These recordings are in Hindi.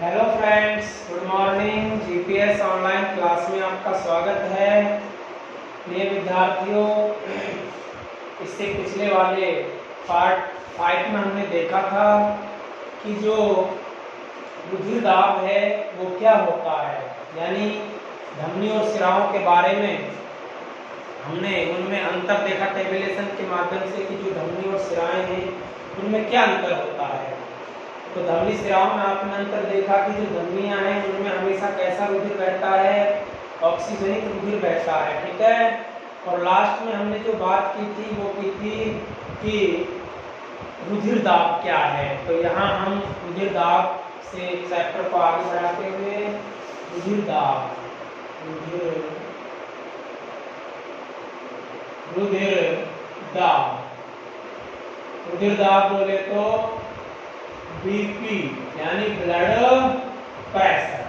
Hello friends, good morning. GPS online class में आपका स्वागत है। प्रिय विद्यार्थियों, इससे पिछले वाले पार्ट 5 में हमने देखा था कि जो रुधिर दाब है वो क्या होता है, यानी धमनी और सिराओं के बारे में हमने उनमें अंतर देखा टेबुलेशन के माध्यम से कि जो धमनी और सिराएं हैं उनमें क्या अंतर होता है। तो धमनी सिराओं में आपने अंतर देखा कि जो धमनियां हैं उनमें हमेशा कैसा रुधिर बहता है, ऑक्सीजनिक रुधिर बहता है, ठीक है। और लास्ट में हमने जो बात की थी वो की थी कि रुधिर दाब क्या है। तो यहाँ हम रुधिर दाब से चैप्टर को आगे बढ़ाते हुए रुधिर दाब रुधिर दाब बोले तो बीपी यानी ब्लड प्रेशर,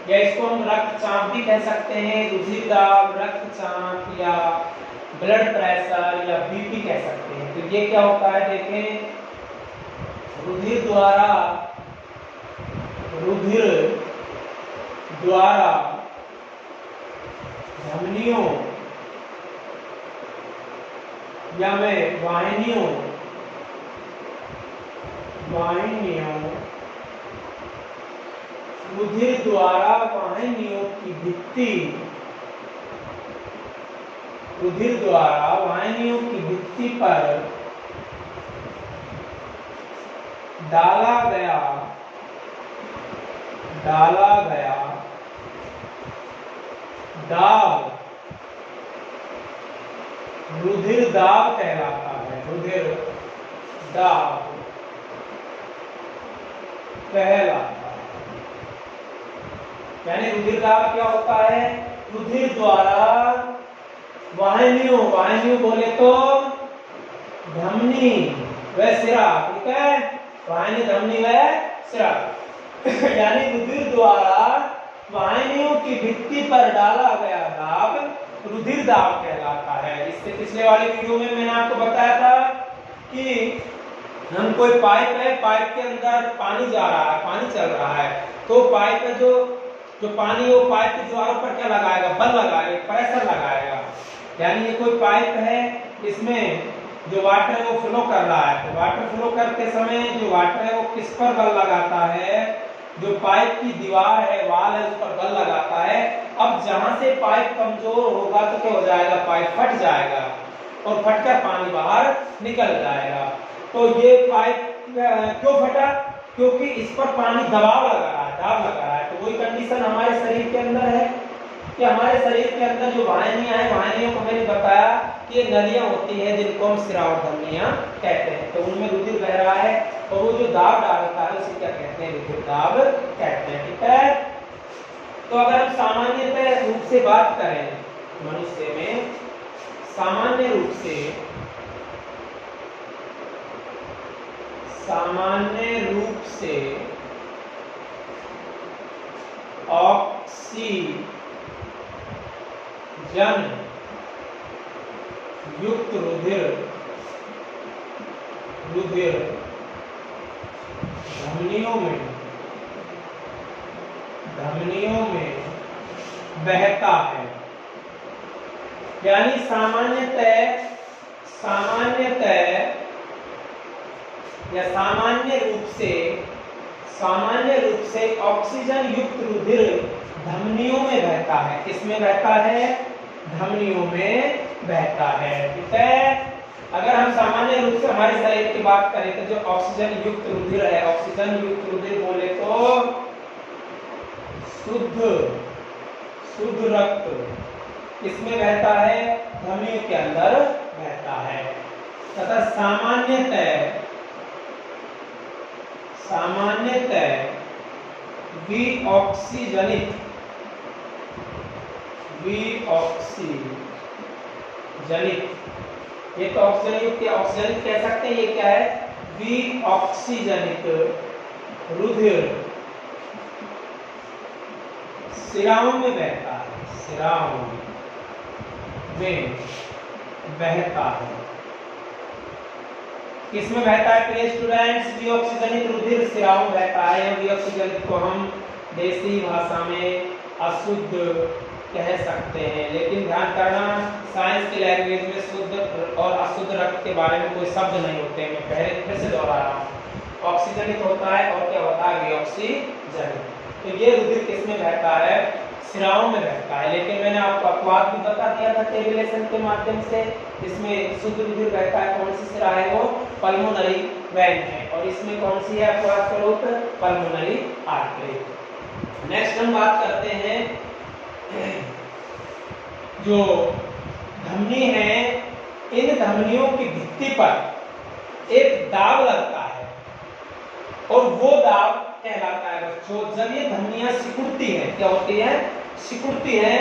या इसको हम रक्तचाप भी कह सकते हैं। रुधिर दाब, रक्तचाप या ब्लड प्रेशर या बीपी कह सकते हैं। तो ये क्या होता है, देखें, रुधिर द्वारा धमनियों या में वाहिनियों रुधिर द्वारा वाहिनियों की भित्ति पर डाला गया दाब रुधिर दाब कहलाता है। रुधिर दाब कहलाता है, यानी रुधिर दाब क्या होता है, रुधिर द्वारा वाहिनियों बोले तो धमनी व सिरा, ठीक है, वाहिनी, धमनी व सिरा यानी रुधिर द्वारा वाहिनियों की भित्ति पर डाला गया दाब रुधिर दाब कहलाता है। इससे पिछले वाली वीडियो में मैंने आपको बताया था कि हम कोई पाइप है, पाइप के अंदर पानी जा रहा है, पानी चल रहा है, तो पाइप में जो पानी वो पाइप के द्वार पर क्या लगाएगा, बल लगाएगा, प्रेशर लगाएगा। यानी ये कोई पाइप है, इसमें जो वाटर है वो फ्लो कर रहा है, तो वाटर फ्लो करते समय जो वाटर है वो किस पर बल लगाता है, जो पाइप की दीवार है, वाल है, उस पर बल लगाता है। अब जहां से पाइप कमजोर होगा तो क्या हो जाएगा, पाइप फट जाएगा और फटकर पानी बाहर निकल जाएगा। तो ये पाइप क्यों फटा, क्योंकि इस पर पानी दबाव लगा रहा है, दाब लगा रहा है। तो वही कंडीशन हमारे शरीर के अंदर है कि हमारे शरीर के अंदर जो वाहिनियां हैं, वाहिनियों को मैंने बताया कि ये नलियां होती हैं जिनको हम सिरा और धमनियां कहते हैं। तो उनमें रुधिर बह रहा है और वो जो दाब डालता है उसे क्या कहते हैं, रुधिर दाब कहते हैं, ठीक है। तो अगर हम सामान्यतः रूप से बात करें, मनुष्य में सामान्य रूप से ऑक्सीजन युक्त रुधिर धमनियों में बहता है। यानी सामान्यतः या सामान्य रूप से ऑक्सीजन युक्त रुधिर धमनियों में बहता है। किसमें बहता है, धमनियों में बहता है, ठीक है। अगर हम सामान्य रूप से हमारे शरीर की बात करें तो जो ऑक्सीजन युक्त रुधिर है, ऑक्सीजन युक्त रुधिर बोले तो शुद्ध रक्त किसमें बहता है, धमनियों के अंदर बहता है। तथा सामान्यतः विऑक्सीजनित ये तो ऑक्सीजन युक्त या ऑक्सीजनित कह सकते हैं। ये क्या है, विऑक्सीजनित रुधिर सिराओं में बहता है, सिराओं में बहता है। किसमें बहता है प्रिय स्टूडेंट्स? विऑक्सीजनित रुधिर सिराओं में बहता है। या विऑक्सीजनित को हम देसी भाषा में अशुद्ध कह सकते हैं, लेकिन ध्यान करना साइंस की लैंग्वेज में शुद्ध और अशुद्ध रक्त के बारे में कोई शब्द नहीं होते हैं। मैं पहले फिर से दोहरा रहा हूँ, ऑक्सीजनित होता है और क्या होता है? विऑक्सीजनित। तो ये रुधिर किसमें बहता है? सिराओं में बहता है। लेकिन मैंने आपको अपवाद भी बता दिया था टेबुलेशन के माध्यम से। इसमें शुद्ध रुधिर बहता है, कौन सी सिरा है वो? पल्मोनरी वेन है। और इसमें कौन सी है अपवाद स्वरूप? Pulmonary artery. नेक्स्ट हम बात करते हैं जो धमनी है, इन धमनियों की भित्ति पर एक दाब लगता है और वो दाब कहलाता है बच्चों, जब ये धमनियां सिकुड़ती है, क्या होती है? सिकुड़ती है।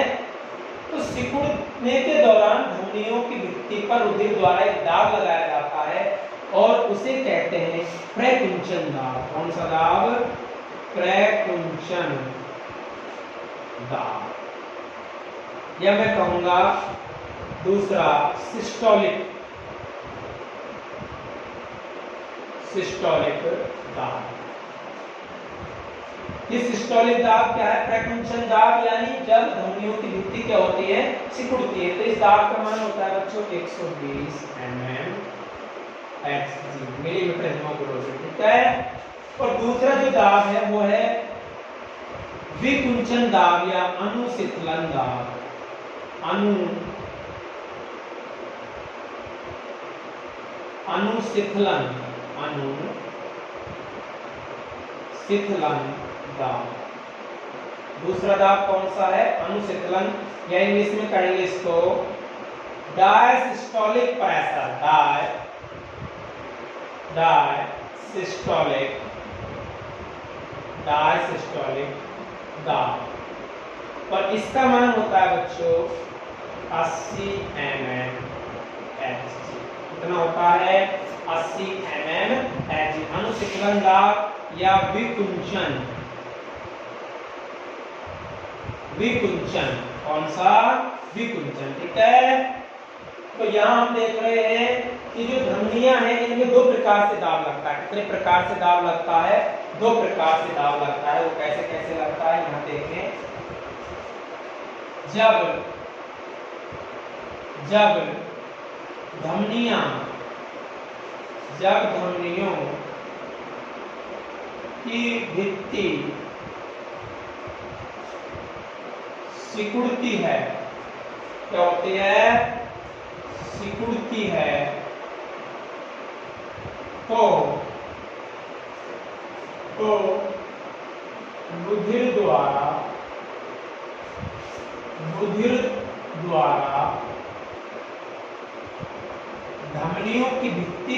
तो सिकुड़ने के दौरान धमनियों की भित्ति पर रुधिर द्वारा एक दाब लगाया जाता है और उसे कहते हैं प्रकुंचन दाब। कौन सा दाब? प्रकुंचन दाब। या मैं कहूंगा दूसरा सिस्टोलिक दाब। ये सिस्टोलिक दाब क्या है? प्रकुंचन दाब, यानी जब धमनियों की भित्ति क्या होती है? सिकुड़ती है। तो इस दाब का मान होता है बच्चों 120 mm Hg, मिलीमीटर हीमोग्लोबिन, ठीक है। और दूसरा जो दाब है वो है विकुंचन दाब या अनुशीतलन दाब। अनुशीतलन दाब। दूसरा दाब कौन सा है? अनुशीतलन, या इंग्लिश में कहेंगे इसको डायसिस्टोलिक प्रेशर। डायसिस्टोलिक दाब। पर इसका मान होता है बच्चों 80 mm Hg। कितना होता है? 80 mm Hg। अनुशीतलन दाब या विकुंचन। कौन सा? विकुंचन, ठीक है। तो यहाँ हम देख रहे हैं कि जो धमनियां हैं इनमें दो प्रकार से दाब लगता है। कितने प्रकार से दाब लगता है? दो प्रकार से दाब लगता है। वो कैसे कैसे लगता है यहाँ देखें। जब धमनियों की भित्ति सिकुड़ती है, क्या होती है? सिकुड़ती है, तो रुधिर द्वारा धमनियों की भित्ति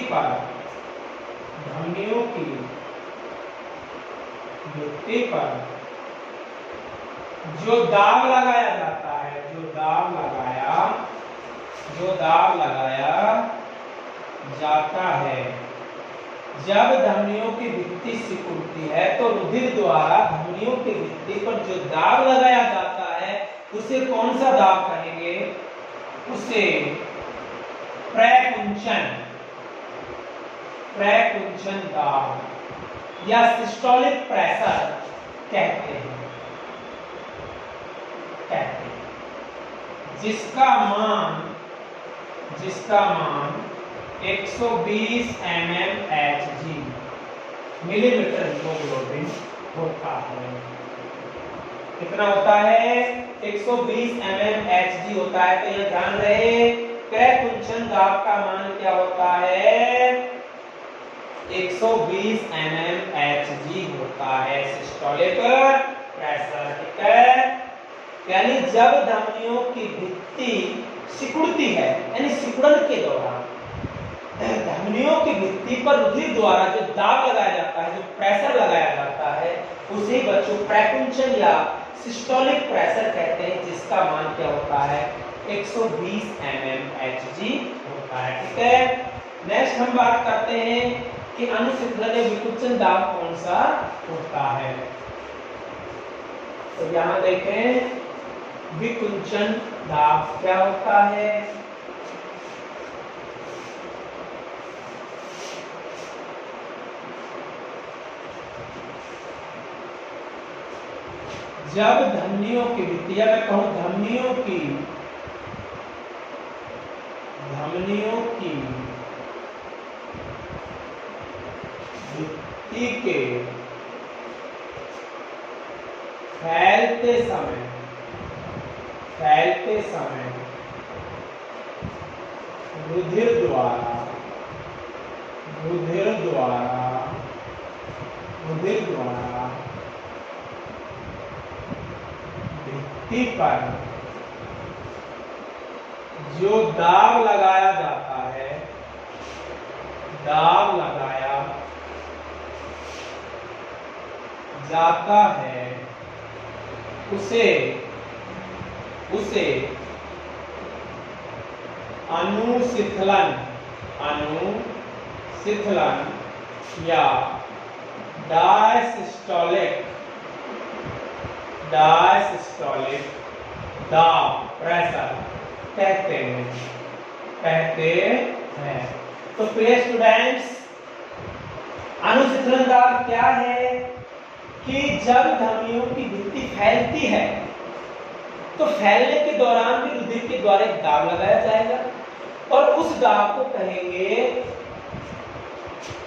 पर जो दाब लगाया जाता है, जो दाब लगाया जाता है, जब धमनियों की भित्ति सिकुड़ती है तो रुधिर द्वारा धमनियों की भित्ति पर जो दाब लगाया जाता है उसे कौन सा दाब कहेंगे? उसे प्रकुंचन दाब या सिस्टोलिक प्रेशर कहते हैं। जिसका मान 120 mm Hg, मिलीमीटर हीमोग्लोबिन होता है। कितना होता है? 120 mm Hg होता है। तो यह ध्यान रहे, प्रकुंचन दाब का मान क्या होता है? 120 mm Hg होता है सिस्टोलिक प्रेशर, ठीक है। यानी जब धमनियों की भित्ति सिकुड़ती है, यानी सिकुड़न के दौरान धमनियों की भित्ति पर रुधिर द्वारा जो दाब लगाया जाता है, जो प्रेशर लगाया जाता है, उसे बच्चों प्रकुंचन या सिस्टोलिक प्रेशर कहते हैं, जिसका मान क्या होता है? 120 mm Hg होता है, ठीक है। नेक्स्ट हम बात करते हैं कि अनुशीतलन या विकुंचन दाब कौन सा होता है। तो यहाँ देखें, विकुंचन दाब क्या होता है? जब धमनियों की भित्ति, या मैं कहूं धमनियों की भित्ति के फैलते समय रुधिर द्वारा भित्ति पर जो दाब लगाया जाता है, उसे अनुसिथलन या डायसिस्टोलिक दाब प्रेशर कहते हैं। तो प्रिय स्टूडेंट्स, अनुसिथलन दाब क्या है कि जब धमनियों की भित्ति फैलती है तो फैलने के दौरान भी रुधिर के द्वारा एक दाब लगाया जाएगा और उस दाब को कहेंगे,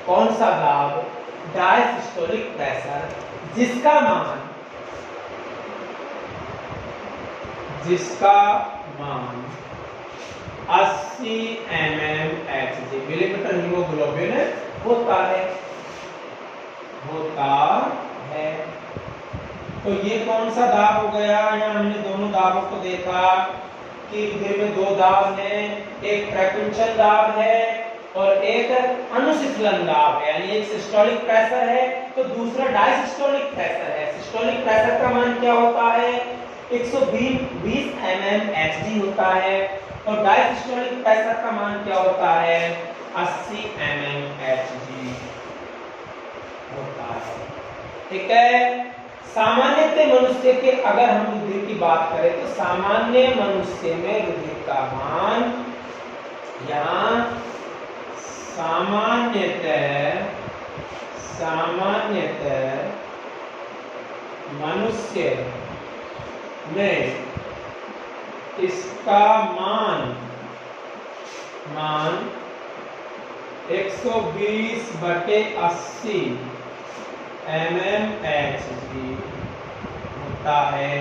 कौन सा दाब? डायसिस्टोलिक प्रेशर, जिसका मान 80 mmHg मिलीमीटर हीमोग्लोबिन होता है। तो ये कौन सा दाब हो गया? यहाँ हमने दोनों दाबों को देखा कि रुधिर में दो दाब हैं, एक प्रकुंचन दाब है और एक अनुसिथलन दाब है, यानी एक सिस्टोलिक प्रेशर है तो दूसरा डायसिस्टोलिक प्रेशर है। सिस्टोलिक प्रेशर का मान क्या होता है? 120 mmHg होता है और डायसिस्टोलिक प्रेशर का मान क्या होता है? 80 mmHg होता है। ठीक है। सामान्यतः मनुष्य के अगर हम रुधिर की बात करें तो सामान्य मनुष्य में रुधिर का मान यहाँ सामान्यतः मनुष्य में इसका मान 120/80 mmHg होता है।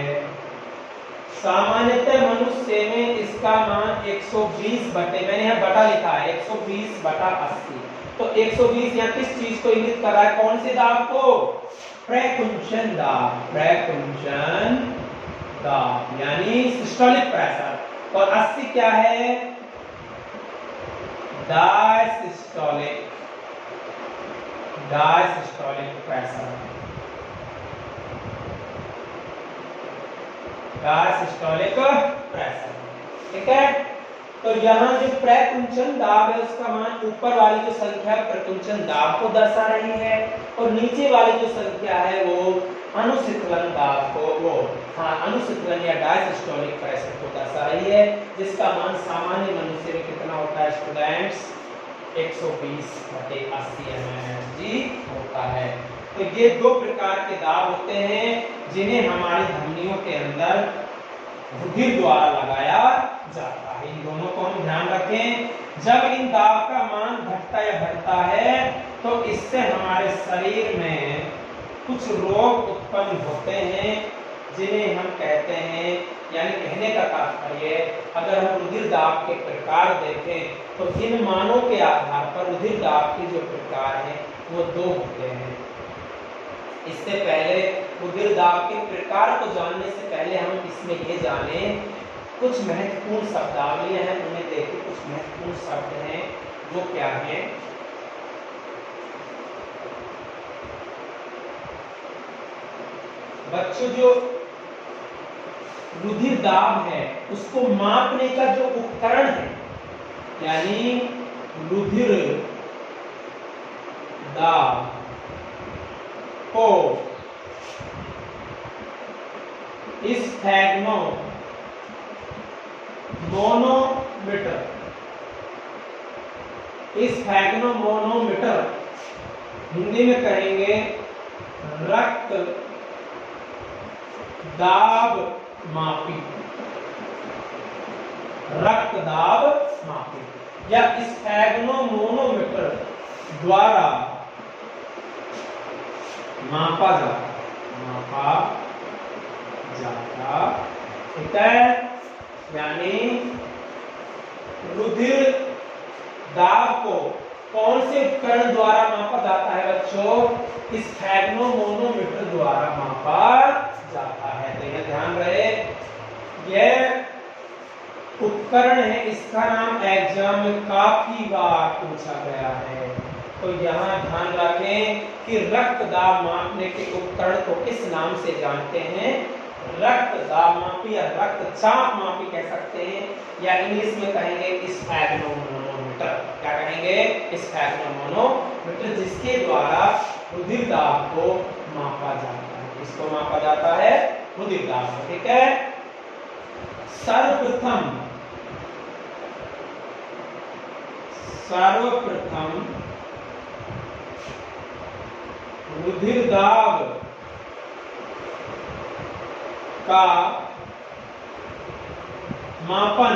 सामान्यतः मनुष्य में इसका मान 120 मैंने यहाँ बटा लिखा है 120/80। तो 120 यहाँ किस चीज को इंगित कर रहा है? कौन से दाब को? प्रकुंचन दाब यानी सिस्टोलिक प्रेशर। और 80 क्या है? Diastolic pressure. ठीक है। तो यहाँ जो प्रकुंचन दाब है उसका मान ऊपर वाली जो संख्या प्रकुंचन दाब को दर्शा रही है और नीचे वाली जो संख्या है वो अनुसिथलन दाब को अनुसिथलन या डायसिस्टोलिक प्रेशर को दर्शा रही है, जिसका मान सामान्य मनुष्य में कितना होता है स्टूडेंट्स? 120/80 mmHg होता है। तो ये दो प्रकार के दाब होते हैं जिन्हें हमारी धमनियों के अंदर रुधिर द्वारा लगाया जाता है। इन दोनों को हम ध्यान रखें। जब इन दाब का मान घटता या बढ़ता है तो इससे हमारे शरीर में कुछ रोग उत्पन्न होते हैं जिन्हें हम कहते हैं, यानी कहने का तात्पर्य अगर हम रुधिर दाब के प्रकार देखें तो इन मानों के आधार पर रुधिर दाब के जो प्रकार हैं वो दो होते हैं। इससे पहले रुधिर दाब के प्रकार को जानने से पहले हम इसमें ये जाने कुछ महत्वपूर्ण शब्दावलियां हैं, उन्हें देखें। कुछ महत्वपूर्ण शब्द हैं वो क्या हैं? बच्चों, जो रुधिर दाब है उसको मापने का जो उपकरण है, यानी रुधिर दाब को स्फैग्नोमोनोमीटर हिंदी में कहेंगे रक्त दाब मापी, रक्त दाब मापी या स्फैग्नोमोनोमीटर द्वारा मापा जाता, ठीक है। यानी रुधिर दाब को कौन से उपकरण द्वारा मापा जाता है बच्चों? स्फैग्नोमोनोमीटर द्वारा मापा जाता है। तो यह ध्यान रहे, यह उपकरण है, इसका नाम एग्जाम में काफी बार पूछा गया है। तो यहाँ ध्यान रखें कि रक्त दाब मापने के उपकरण को किस नाम से जानते हैं? रक्त दाब मापी या रक्तचाप मापी कह सकते हैं, या इंग्लिश में कहेंगे स्फैग्नोमोनोमीटर। क्या कहेंगे? स्फैग्नोमोनोमीटर, जिसके द्वारा रुधिर दाब को मापा जाता है। इसको मापा जाता है रुधिर दाब को, ठीक है। सर्वप्रथम रुधिर दाब का मापन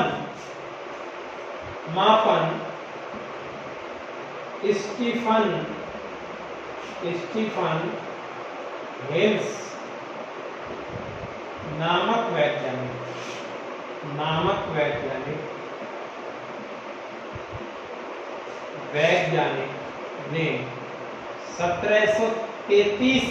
स्टीफन हेल्स नामक वैज्ञानिक ने 1733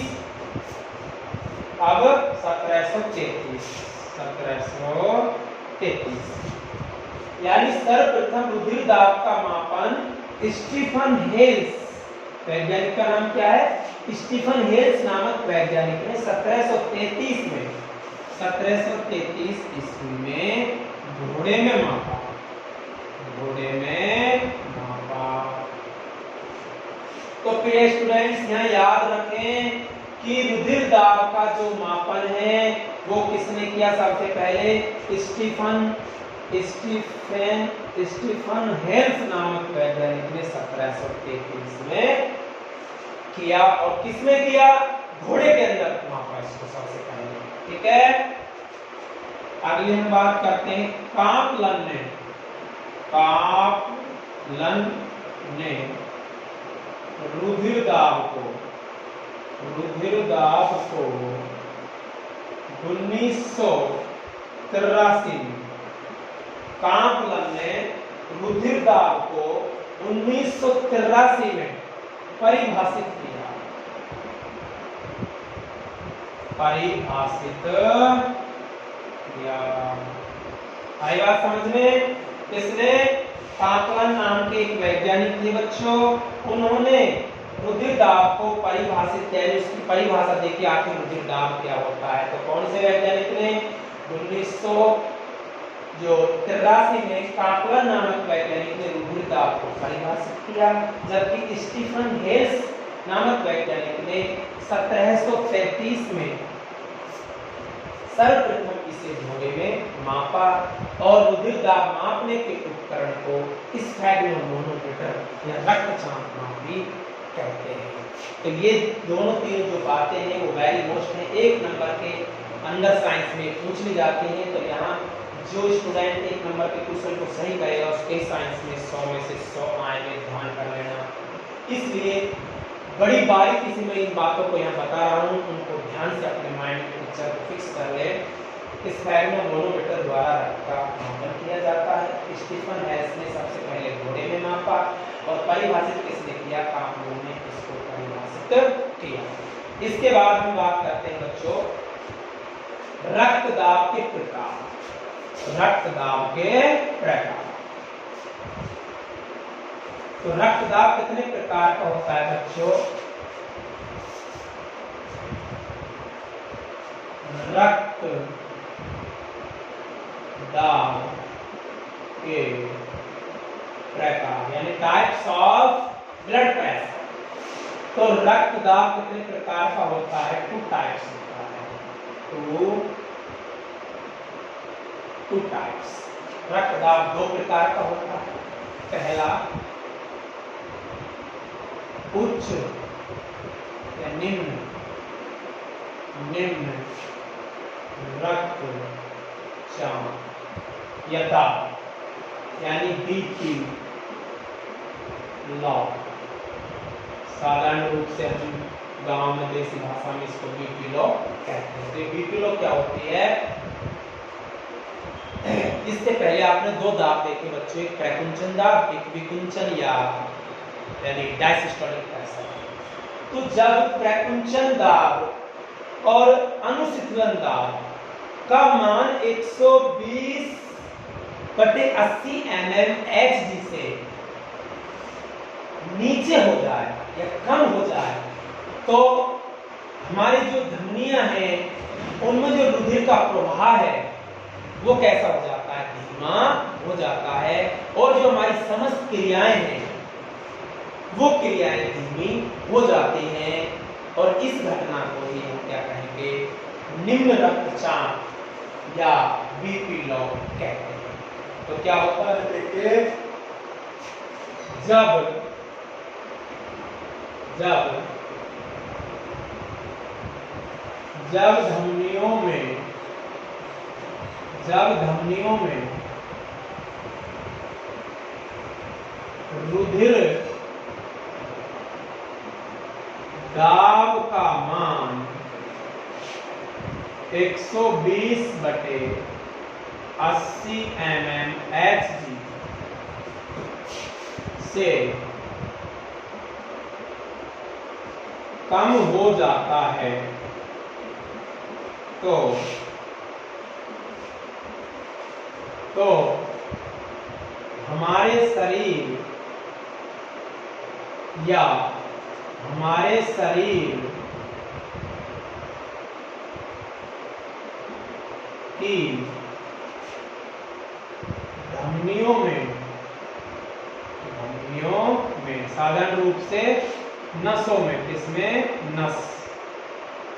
यानी सर्वप्रथम रुधिर दाब का मापन स्टीफन हेल्स, वैज्ञानिक का नाम क्या है? स्टीफन हेल्स नामक वैज्ञानिक ने 1733 ईस्वी में घोड़े में मापा। तो प्रिय स्टूडेंट्स, यहाँ याद रखें कि रुधिर दाब का जो मापन है वो किसने किया? सबसे पहले स्टीफन हेल्स नामक वैज्ञानिक ने 1733 में किया। और किसमें किया? घोड़े के अंदर मापा इसको सबसे पहले, ठीक है। अगली हम बात करते हैं कापलन ने रुधिर दाब को 1983 में, कापलन ने रुधिर दाब को 1983 में परिभाषित किया। आई बात समझ में? किसने? कापलन नाम के एक वैज्ञानिक थे बच्चों, उन्होंने रुधिर दाब को परिभाषित किया। उसकी परिभाषा देखिए आखिर रुधिर दाब क्या होता है। तो कौन से वैज्ञानिक ने? 1983 में कापलन नामक वैज्ञानिक ने रुधिर दाब को परिभाषित किया, जबकि स्टीफन हेल्स नामक वैज्ञानिक ने 1733 में सर्वप्रथम इसे घोड़े में मापा। और रुधिर दाब मापने के उपकरण को स्फैग्नोमोनोमीटर या रक्तचाप मापी कहते हैं। तो ये दोनों तीन जो बातें हैं वो वेरी मोस्ट हैं, 1 नंबर के अंडर साइंस में पूछ ली जाती हैं। तो यहाँ जो स्टूडेंट 1 नंबर के क्वेश्चन को सही करेगा उसके साइंस में 100 में से 100 आएंगे, ध्यान कर लेना। इसलिए बड़ी बारीकी से मैं इन बातों को यहाँ बता रहा हूँ, उनको ध्यान से अपने माइंड में पिक्चर फिक्स कर ले। स्फैग्नोमोनोमीटर द्वारा रक्त का मापन किया जाता है। स्टीफन हेल्स ने सबसे पहले घोड़े में मापा और परिभाषित किसने किया? कापलन ने इसको परिभाषित किया। इसके बाद हम बात करते हैं बच्चों रक्त दाब के प्रकार। तो रक्त दाब कितने प्रकार का होता है बच्चों? रक्त दाब के प्रकार यानी टाइप्स ऑफ ब्लड प्रेशर। तो रक्त दाब कितने प्रकार का होता है? 2 टाइप्स होता है। 2 टाइप्स। रक्त दाब 2 प्रकार का होता है। पहला उच्च या निम्न निम्न रक्तचापीयता यानी बीपी लो। साधारण रूप से हम गांव में देसी भाषा में इसको बीपी लो कहते हैं। तो बीपी लो क्या होती है? इससे पहले आपने दो दाब देखे बच्चों, एक प्रकुंचन दाब, एक विकुंचन या यानी डायसिस्टोलिक प्रेशर। तो जब प्रकुंचन दाब और अनुशीतलन दाब का मान 120/80 mmHg से नीचे हो जाए या कम हो जाए तो हमारी जो धमनियां हैं उनमें जो रुधिर का प्रवाह है वो कैसा हो जाता है? धीमा हो जाता है। और जो हमारी समस्त क्रियाएं हैं वो क्रियाएं धीमी हो जाती हैं। और इस घटना को ही हम क्या कहेंगे? निम्न रक्तचाप या बीपी लो कहते हैं। तो क्या होता है? देखिए, जब धमनियों में रुधिर दाब का मान 120/80 mmHg से कम हो जाता है तो हमारे शरीर की धमनियों में साधारण रूप से नसों में, किसमें? नस।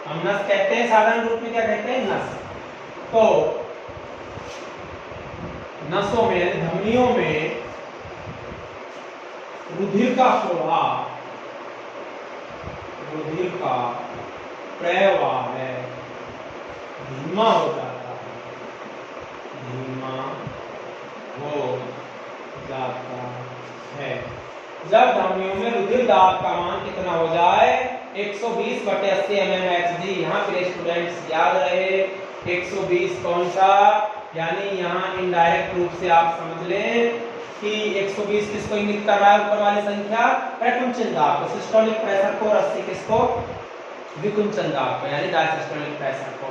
हम नस कहते हैं, साधारण रूप में क्या कहते हैं? नस। तो नसों में यानी धमनियों में रुधिर का प्रवाह है धीमा हो जाता है। जब धमनियों में रुधिर दाब का मान कितना हो जाए? 120/80 mmHg। यहाँ पे स्टूडेंट्स याद रहे 120 कौन सा? यानी यहाँ इनडायरेक्ट रूप से आप समझ लें कि 120 किसको इंगित कर रहा है? ऊपर वाली संख्या प्रकुंचन दाब को, सिस्टोलिक प्रेशर को, और 80 किसको? विकुंचन दाब को यानी डायसिस्टोलिक प्रेशर को।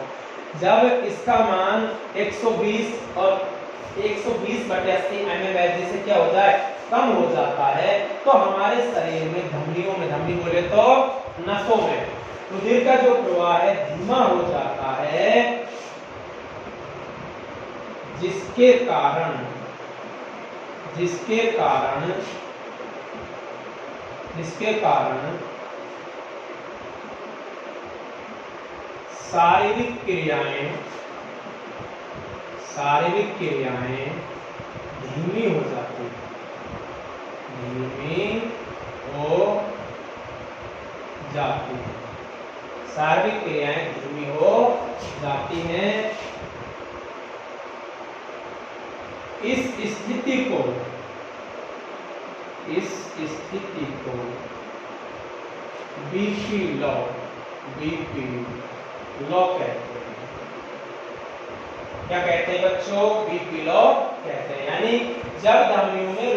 जब इसका मान 120 और 120/80 mmHg से क्या हो जाए? कम हो जाता है तो हमारे शरीर में धमनी बोले तो नसों में रुधिर का जो प्रवाह है धीमा हो जाता है, जिसके कारण शारीरिक क्रियाएं धीमी हो जाती हैं। शारीरिक क्रियाएं धीमी हो जाती हैं। इस स्थिति को बीपी लो कहते हैं। क्या कहते हैं बच्चों? बीपी लो कहते हैं। यानी जब धमनियों में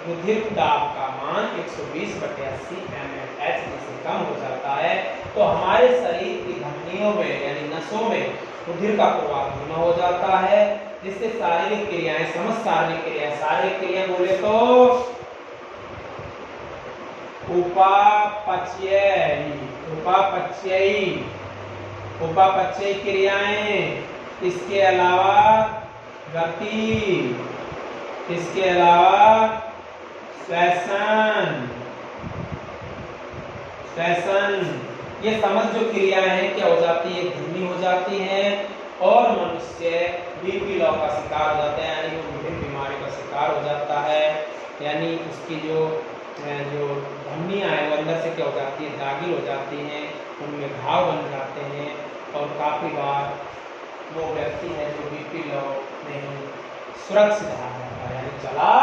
रुधिर दाब का मान 120/80 mmHg से कम हो जाता है तो हमारे शरीर की धमनियों में यानी नसों में रुधिर का प्रवाह धीमा हो जाता है, जिससे शारीरिक क्रियाएं, समस्त शारीरिक क्रियाएं बोले तो उपापचयी क्रियाएं, इसके अलावा गति, इसके अलावा श्वसन, ये समस्त जो क्रियाएं हैं क्या हो जाती है? धीमी हो जाती हैं और मनुष्य बीपी लो का शिकार हो जाता है, यानी वो विभिन्न बीमारियों का शिकार हो जाता है। यानी उसकी जो धमनियां हैं वो अंदर से क्या हो जाती है? दागिल हो जाती हैं, उनमें घाव बन जाते हैं काफ़ी बार वो व्यक्ति है जो बीपी लो में सुरक्षित रहा जाता है, यानी चला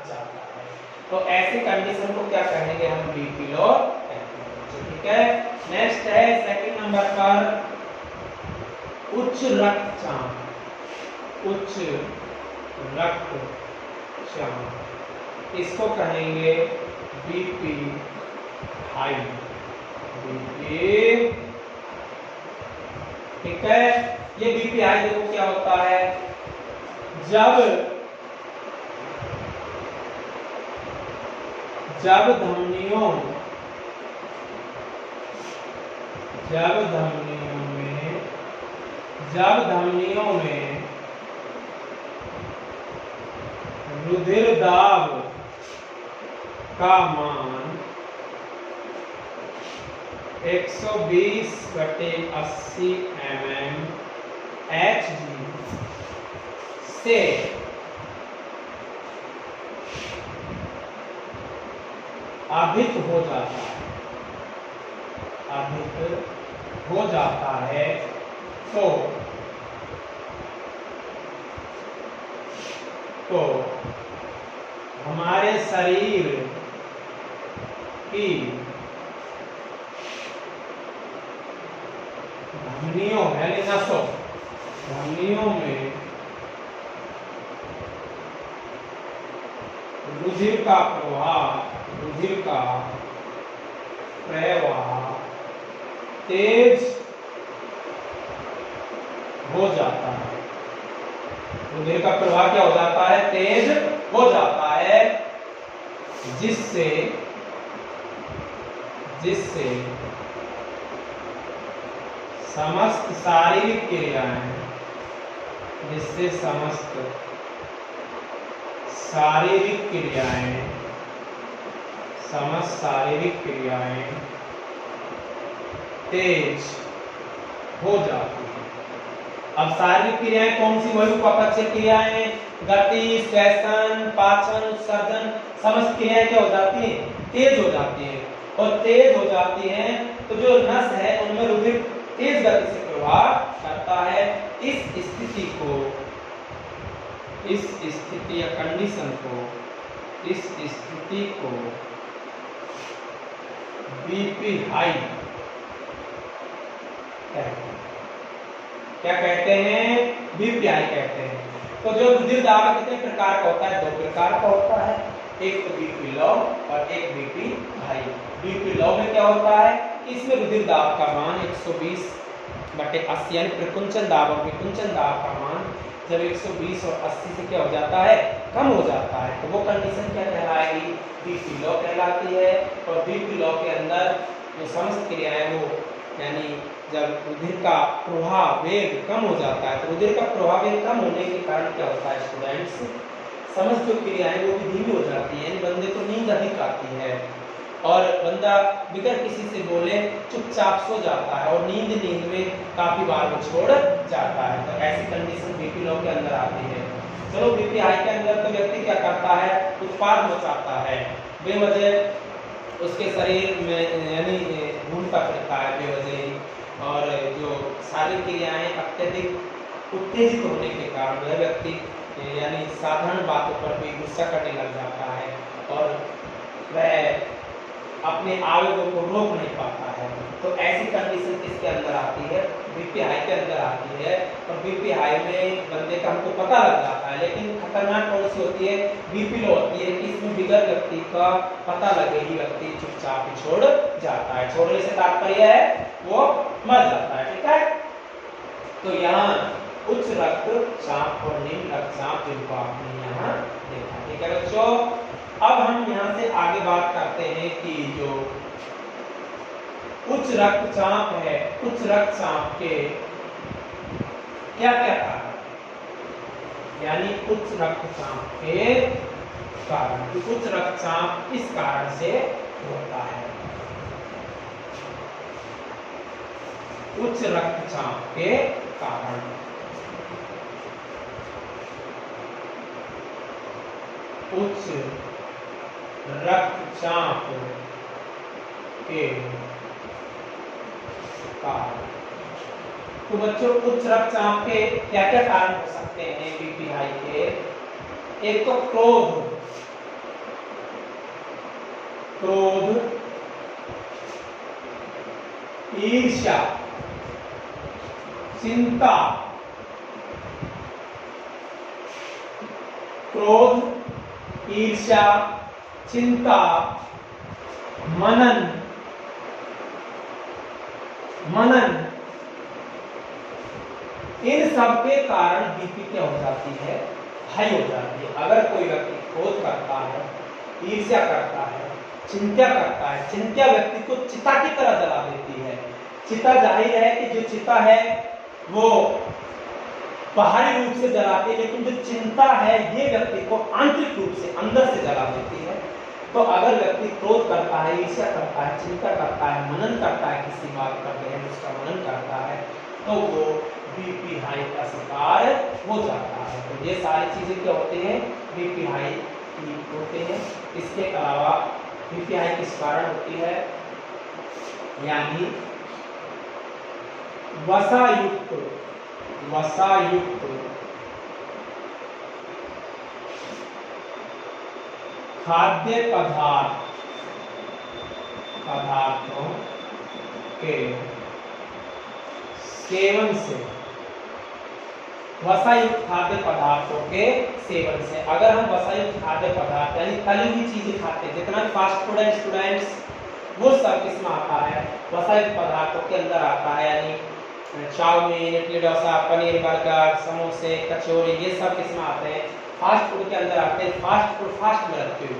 जाता है। तो ऐसी कंडीशन को क्या कहेंगे हम? बीपी लो कहते हैं। ठीक है, नेक्स्ट है सेकंड नंबर पर उच्च रक्तचाप। उच्च रक्तचाप इसको कहेंगे बीपी हाई। बीपी, ठीक है, ये बीपी हाई देखो क्या होता है, जब धमनियों में रुधिर दाब का मान 120/80 mm Hg से अधिक हो जाता है, तो हमारे शरीर की धमनियों यानी धमनियों में रुधिर का प्रवाह तेज हो जाता है। रुधिर का प्रवाह क्या हो जाता है? तेज हो जाता है, जिससे समस्त शारीरिक क्रियाएं तेज हो जाती है। अब शारीरिक क्रियाएं कौन सी? वही उपपक्षीय क्रियाएं, गति, श्वसन, पाचन, उत्सर्जन, समस्त क्रियाएं क्या हो जाती हैं? तेज हो जाती हैं। और तेज हो जाती हैं तो जो नस है उनमें रुधिर तेज गति से प्रवाह करता है। इस स्थिति या कंडीशन को, इस स्थिति को बीपी हाई क्या कहते हैं? बीपी हाई कहते हैं। तो जो रुधिर दाब कितने प्रकार का होता है? 2 प्रकार का होता है, एक तो बीपी लो और एक बीपी हाई। बीपी लो में क्या होता है? इसमें रुधिर दाब का मान 120/80 यानी प्रकुंचन दाब और विकुंचन दाब का मान जब 120 और 80 से क्या हो जाता है? कम हो जाता है, तो वो कंडीशन क्या कहलाएगी? बीपी लो कहलाती है। और बीपी लो के अंदर जो समस्त क्रियाएं वो यानी जब रुधिर का प्रवाह वेग कम हो जाता है, तो रुधिर का प्रवाह वेग कम होने के कारण क्या होता है स्टूडेंट्स? समस्त जो क्रियाएं वो भी धीमी हो जाती है, यानी बंदे को नींद अधिक आती है और बंदा बिगर किसी से बोले चुपचाप सो जाता है और नींद में काफी बार वो छोड़ जाता है। तो ऐसी कंडीशन बीपी लो के अंदर आती है। चलो बीपी हाई के अंदर तो व्यक्ति क्या करता है? उत्पाद मचाता है, बेवजह उसके शरीर में यानी घूमता फिरता है बेवजह, और जो शारीरिक क्रियाएं अत्यधिक उत्तेजित होने के कारण वह व्यक्ति यानी साधारण बातों पर भी गुस्सा करने लग जाता है और वह अपने आवेगों को रोक नहीं पाता है। तो ऐसी कंडीशन किसके अंदर आती है? बीपी हाई के अंदर आती है। और बीपी हाई में बंदे का हमको पता लग जाता है, लेकिन खतरनाक कौन सी होती है? बीपी लो होती है कि इसमें बिगर व्यक्ति का पता लगे ही व्यक्ति चुपचाप ही छोड़ जाता है। छोड़ने से तात्पर्य है वो मर जाता है। ठीक है, तो यहाँ उच्च रक्तचाप और निम्न रक्तचाप जिनको आपने यहाँ देखा। ठीक है बच्चों, अब हम यहाँ से आगे बात करते हैं कि जो उच्च रक्तचाप है, उच्च रक्तचाप के क्या क्या कारण है? यानी उच्च रक्तचाप के कारण, उच्च रक्तचाप किस कारण से होता है? उच्च रक्तचाप के कारण उच्च रक्तचाप के कारण तो बच्चों उच्च रक्तचाप के क्या क्या कारण हो सकते हैं बीपी हाई के? एक तो क्रोध, ईर्ष्या, चिंता, क्रोध, ईर्ष्या, चिंता, मनन, इन सब के कारण बीपी क्या हो जाती है? हाई हो जाती है। अगर कोई व्यक्ति क्रोध करता है, ईर्ष्या करता है, चिंता करता है, चिंता व्यक्ति को चिता की तरह जला देती है। चिता जाहिर है कि जो चिता है वो बाहरी रूप से जलाती है, लेकिन जो चिंता है ये व्यक्ति को आंतरिक रूप से अंदर से जला देती है। तो अगर व्यक्ति क्रोध करता है, ईर्ष्या करता है, चिंता करता है, मनन करता है, किसी बात का गहन उसका मनन करता है, तो वो बीपी हाई का शिकार हो जाता है। तो ये सारी चीजें क्या होते हैं? बीपी हाई होते हैं। इसके अलावा बीपी हाई किस कारण होती है? यानी वसायुक्त खाद्य पदार्थों के सेवन से, वसायुक्त खाद्य पदार्थों के सेवन से, अगर हम वसायुक्त खाद्य पदार्थ यानी तली हुई चीजें खाते हैं, जितना फास्ट फूड है स्टूडेंट्स वो सब किसमें आता है? वसायुक्त पदार्थों के अंदर आता है। यानी चाउमीन, इडली डोसा, पनीर, बर्गर, समोसे, कचौरी, ये सब किसमें आते हैं? फास्ट फूड के अंदर आते हैं। फास्ट फूड फास्ट में रखते हुए,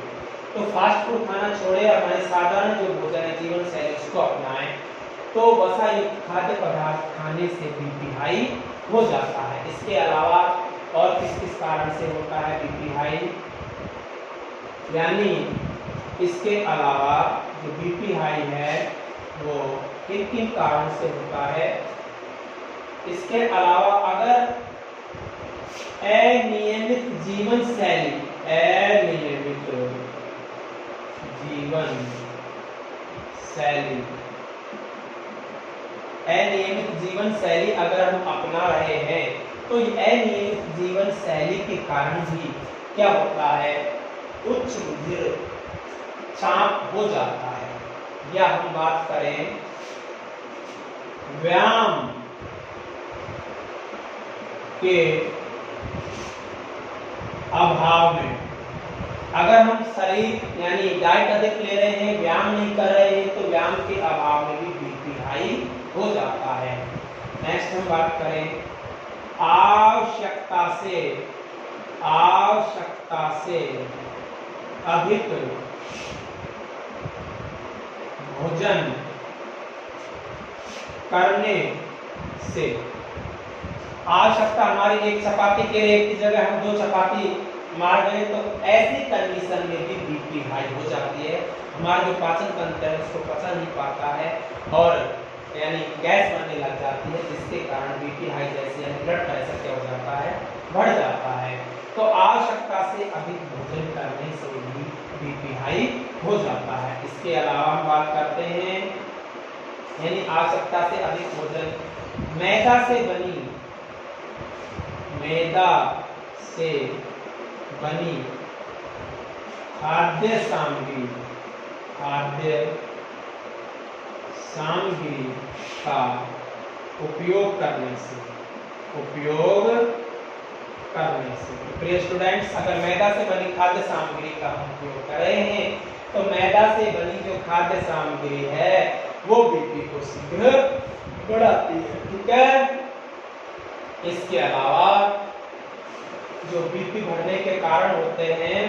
तो फास्ट फूड खाना छोड़े और हमारे साधारण जो भोजन है, जीवन शैली, उसको अपनाएं। तो वसायुक्त खाद्य पदार्थ खाने से बीपी हाई हो जाता है। इसके अलावा और किस किस कारण से होता है बीपी हाई? यानी इसके अलावा जो बीपी हाई है वो किन किन कारण से होता है? इसके अलावा अगर अनियमित जीवन शैली, अगर हम अपना रहे हैं, तो अनियमित जीवन शैली के कारण भी क्या होता है? उच्च रुधिर चाप हो जाता है। या हम बात करें व्यायाम के अभाव में, अगर हम शरीर यानी डाइट अधिक ले रहे हैं, व्यायाम नहीं कर रहे हैं, तो व्यायाम के अभाव में भी बीपी हाई हो जाता है। नेक्स्ट हम बात करें आवश्यकता से अधिक भोजन करने से। आवश्यकता हमारी एक चपाती के एक की जगह हम 2 चपाती मार गए, तो ऐसी कंडीशन में भी बीपी हाई हो जाती है। हमारा जो पाचन तंत्र है उसको पचा नहीं पाता है और यानी गैस बनने लग जाती है, जिसके कारण बीपी हाई जैसे यानी ब्लड प्रेशर क्या हो जाता है? बढ़ जाता है। तो आवश्यकता से अधिक भोजन करने से भी बीपी हाई हो जाता है। इसके अलावा हम बात करते हैं यानी आवश्यकता से अधिक भोजन, मैदा से बनी खाद्य सामग्री का उपयोग करने से प्रिय स्टूडेंट्स, अगर मैदा से बनी खाद्य सामग्री का हम उपयोग कर रहे हैं, तो मैदा से बनी जो खाद्य सामग्री है वो बीपी को शीघ्र बढ़ाती है। ठीक है। इसके अलावा जो बीपी बढ़ने के कारण होते हैं,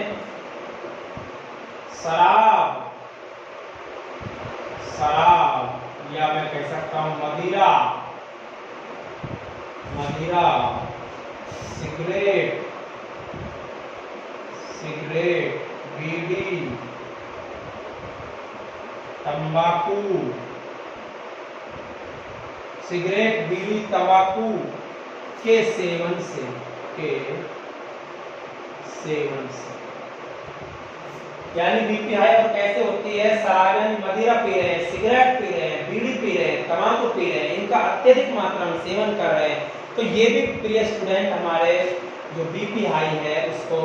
शराब या मैं कह सकता हूं मदिरा, सिगरेट, बीड़ी, तंबाकू, के सेवन से यानी बीपी हाई और कैसे होती है? शराब यानी मदिरा पी रहे हैं, सिगरेट पी रहे हैं, बीड़ी पी रहे हैं, तंबाकू पी रहे हैं, इनका अत्यधिक मात्रा में सेवन कर रहे हैं, तो ये भी प्रिय स्टूडेंट हमारे जो बीपी हाई है उसको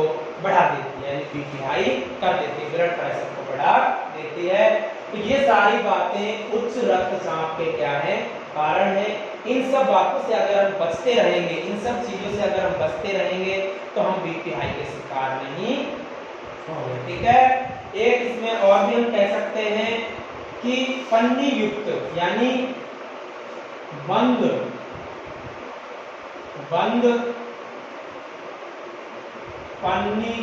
बढ़ा देती है, यानी बीपी हाई कर देती है, ब्लड प्रेशर को बढ़ा देती है। तो ये सारी बातें उच्च रक्तचाप के क्या है, कारण है। इन सब बातों से अगर हम बचते रहेंगे, इन सब चीजों से अगर हम बचते रहेंगे तो हम बीपी हाई के शिकार नहीं होंगे, ठीक है। एक इसमें और भी हम कह सकते हैं कि पन्नी युक्त यानी बंद पन्नी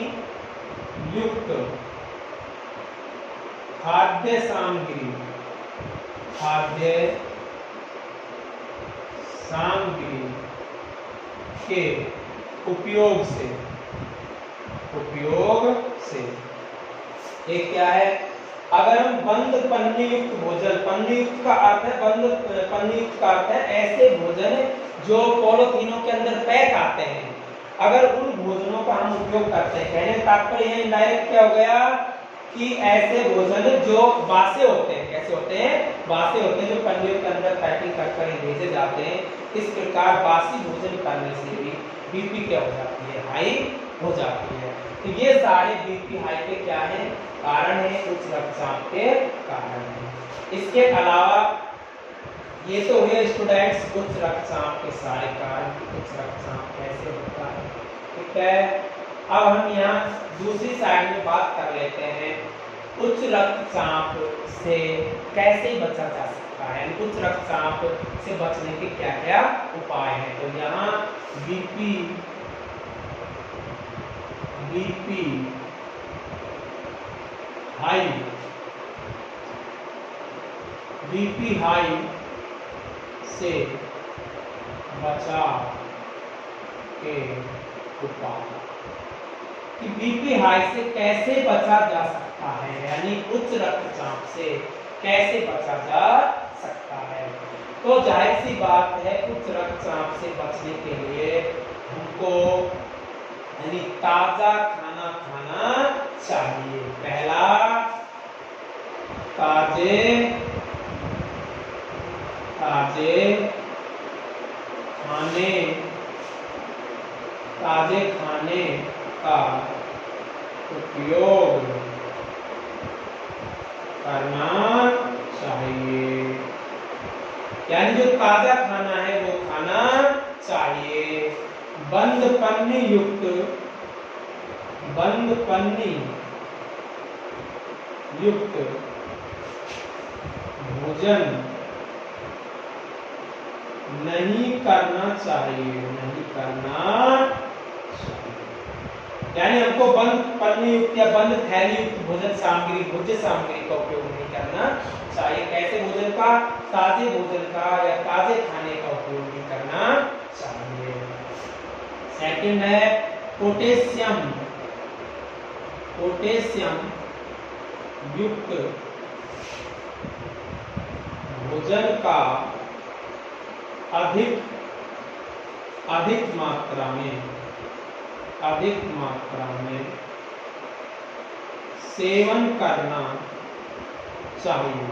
युक्त खाद्य सामग्री के उपयोग से एक क्या है, अगर हम बंद पन्नी युक्त भोजन, पन्नी युक्त का अर्थ है पन्नी युक्त का अर्थ है ऐसे भोजन जो पॉलिथीनों के अंदर पैक आते हैं, अगर उन भोजनों का हम उपयोग करते हैं, कहने का तात्पर्य है इनडायरेक्ट क्या हो गया कि ऐसे भोजन जो बासे होते हैं, कैसे होते हैं, बासे होते हैं, जो पन्नियों के अंदर पैकिंग कर भेजे जाते हैं। इस प्रकार बासी भोजन करने से भी बीपी क्या हो जाती है, हाई हो जाती है। तो ये सारे बीपी हाई के क्या है, कारण है, उच्च रक्तचाप के कारण है। इसके अलावा ये तो हुए स्टूडेंट्स उच्च रक्तचाप के सारे कारण, उच्च रक्तचाप कैसे होता है, ठीक है। अब हम यहाँ दूसरी साइड में बात कर लेते हैं उच्च रक्तचाप से कैसे बचा जा सकता है, उच्च रक्तचाप से बचने के क्या क्या उपाय हैं। तो यहाँ बीपी हाई से बचाव के उपाय, कि बीपी हाई से कैसे बचा जा सकता है, यानी उच्च रक्तचाप से कैसे बचा जा सकता है। तो जाहिर सी बात है उच्च रक्तचाप से बचने के लिए हमको यानी ताजा खाना खाना चाहिए। पहला, ताजे खाने का उपयोग करना चाहिए, यानी जो ताजा खाना है वो खाना चाहिए। बंद पन्नी युक्त भोजन नहीं करना चाहिए, यानी हमको बंद पन्नी युक्त या बंद थैली युक्त भोजन सामग्री, भोज्य सामग्री का उपयोग नहीं करना चाहिए। कैसे भोजन का, ताजे भोजन का या ताजे खाने का उपयोग नहीं करना चाहिए। सेकंड है पोटेशियम युक्त भोजन का अधिक मात्रा में सेवन करना चाहिए,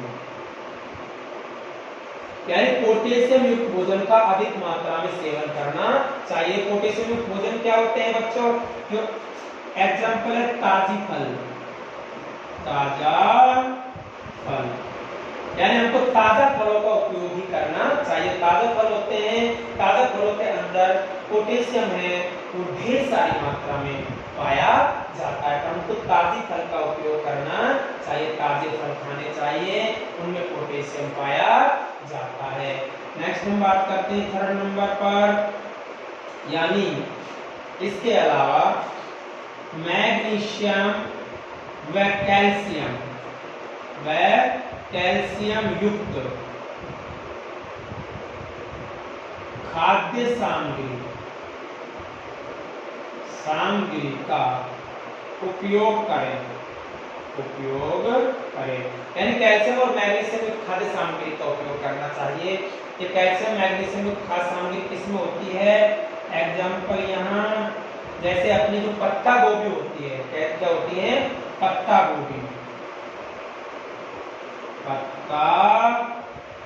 यानी पोटेशियम युक्त भोजन का अधिक मात्रा में सेवन करना चाहिए। पोटेशियम युक्त भोजन क्या होते हैं बच्चों, जो एग्जाम्पल है ताजा फल, यानी हमको ताजा फलों का उपयोग ही करना चाहिए। ताजा फल होते हैं, ताजा फलों के अंदर पोटेशियम है वो ढेर सारी मात्रा में पाया जाता है, तो हमको ताजी फल का उपयोग करना चाहिए, ताजे फल खाने चाहिए, उनमें पोटेशियम पाया जाता है। नेक्स्ट हम बात करते हैं थर्ड नंबर पर, यानी इसके अलावा मैग्नीशियम व कैल्शियम युक्त खाद्य सामग्री का उपयोग करें, यानी कैल्शियम और मैग्नीशियम युक्त खाद्य सामग्री का उपयोग करना चाहिए। ये कैल्शियम मैग्नीशियम युक्त खाद्य सामग्री किसमें होती है, एग्जाम्पल यहाँ जैसे अपनी जो पत्ता गोभी होती है, क्या होती है, पत्ता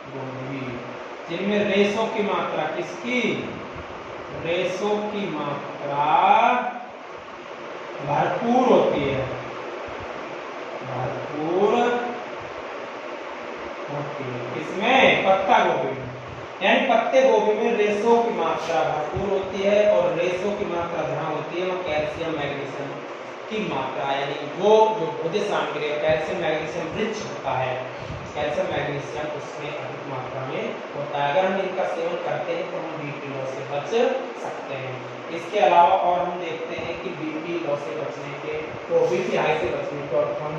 गोभी, जिनमें रेशों की मात्रा किसकी, रेशों की मात्रा भरपूर होती है, भरपूर होती है। इसमें पत्ता गोभी में, यानी पत्ते गोभी में रेशों की मात्रा भरपूर होती है, और रेशों की मात्रा जहाँ होती है वो कैल्शियम मैग्नीशियम की मात्रा, यानी वो जो भोज्य सामग्री है कैल्शियम मैग्नीशियम रिच होता है, कैल्शियम मैग्नीशियम उसमें अधिक मात्रा में होता है। अगर हम इनका सेवन करते हैं तो हम बीपी लॉ से बच सकते हैं। इसके अलावा और हम देखते हैं कि बीपी लॉ से बचने के, तो बीपी हाई से बचने के और कौन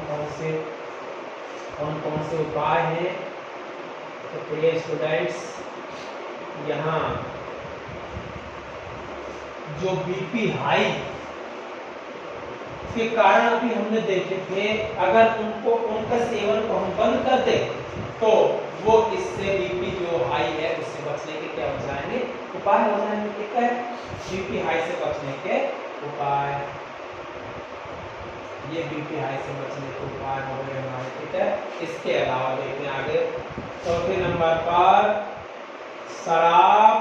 कौन से उपाय हैं। तो प्रिय स्टूडेंट्स, यहाँ जो बीपी हाई के कारण अभी हमने देखे थे, अगर उनका सेवन को हम बंद कर दें तो वो इससे बीपी जो हाई है उससे बचने के क्या हो जाएंगे, उपाय हो जाएंगे। ठीक है, बीपी हाई से बचने के उपाय, ये बीपी हाई से बचने के उपाय हो गए हमारे। ठीक है, इसके अलावा देखते हैं आगे, चौथे नंबर पर शराब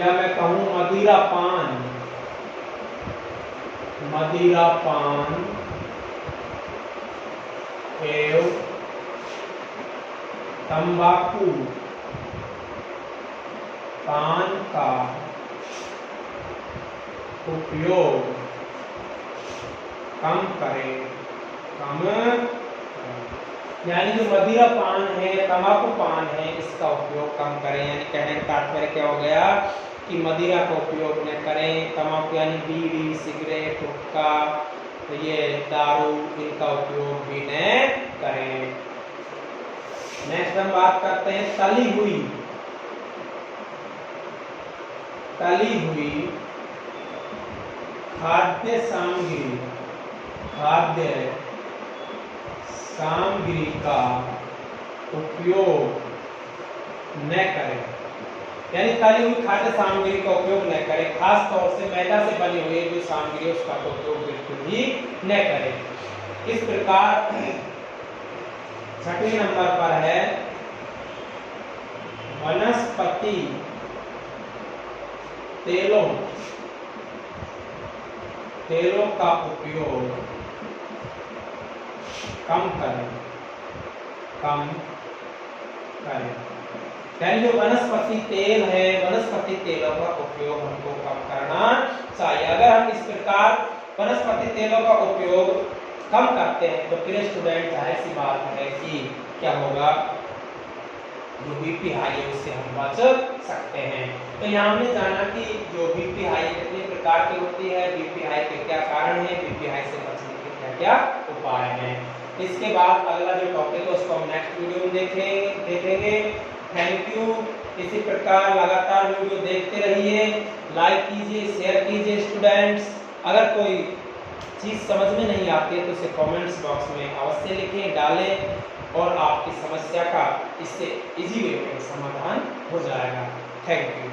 या मैं कहूँ मदिरा पान एवं तंबाकू पान का उपयोग कम करें, यानी जो मदिरा पान है, तंबाकू पान है, इसका उपयोग कम करें। यानी कहने का तात्पर्य क्या हो गया कि मदिरा का उपयोग न करें, तंबाकू यानी बीड़ी, सिगरेट, हुक्का, तो ये दारू, इनका उपयोग भी न करें। नेक्स्ट हम बात करते हैं तली हुई खाद्य सामग्री का उपयोग न करें, यानी तली हुई खाद्य सामग्री का उपयोग न करें, खास तौर से मैदा से बनी हुई जो सामग्री उसका उपयोग बिल्कुल ही न करें। इस प्रकार छठवें नंबर पर है वनस्पति तेलों का उपयोग कम करें। यानी जो वनस्पति तेल है, वनस्पति तेलों का उपयोग हमको कम करना चाहिए। अगर हम इस प्रकार वनस्पति तेलों का उपयोग कम करते हैं तो फिर स्टूडेंट जाहिर सी बात है कि क्या होगा, जो बीपी हाई है उससे हम बच सकते हैं। तो यहाँ हमने जाना कि जो बीपी हाई कितने प्रकार की होती है, बीपी हाई के क्या कारण है, बीपी हाई से बचने के क्या क्या उपाय हैं। इसके बाद अगला जो टॉपिक है उसको हम नेक्स्ट वीडियो में देखेंगे। Thank you. इसी प्रकार लगातार वीडियो देखते रहिए, लाइक कीजिए, शेयर कीजिए। स्टूडेंट्स, अगर कोई चीज़ समझ में नहीं आती है तो उसे कमेंट्स बॉक्स में अवश्य लिखें, डालें, और आपकी समस्या का इससे इजी वे में समाधान हो जाएगा। Thank you.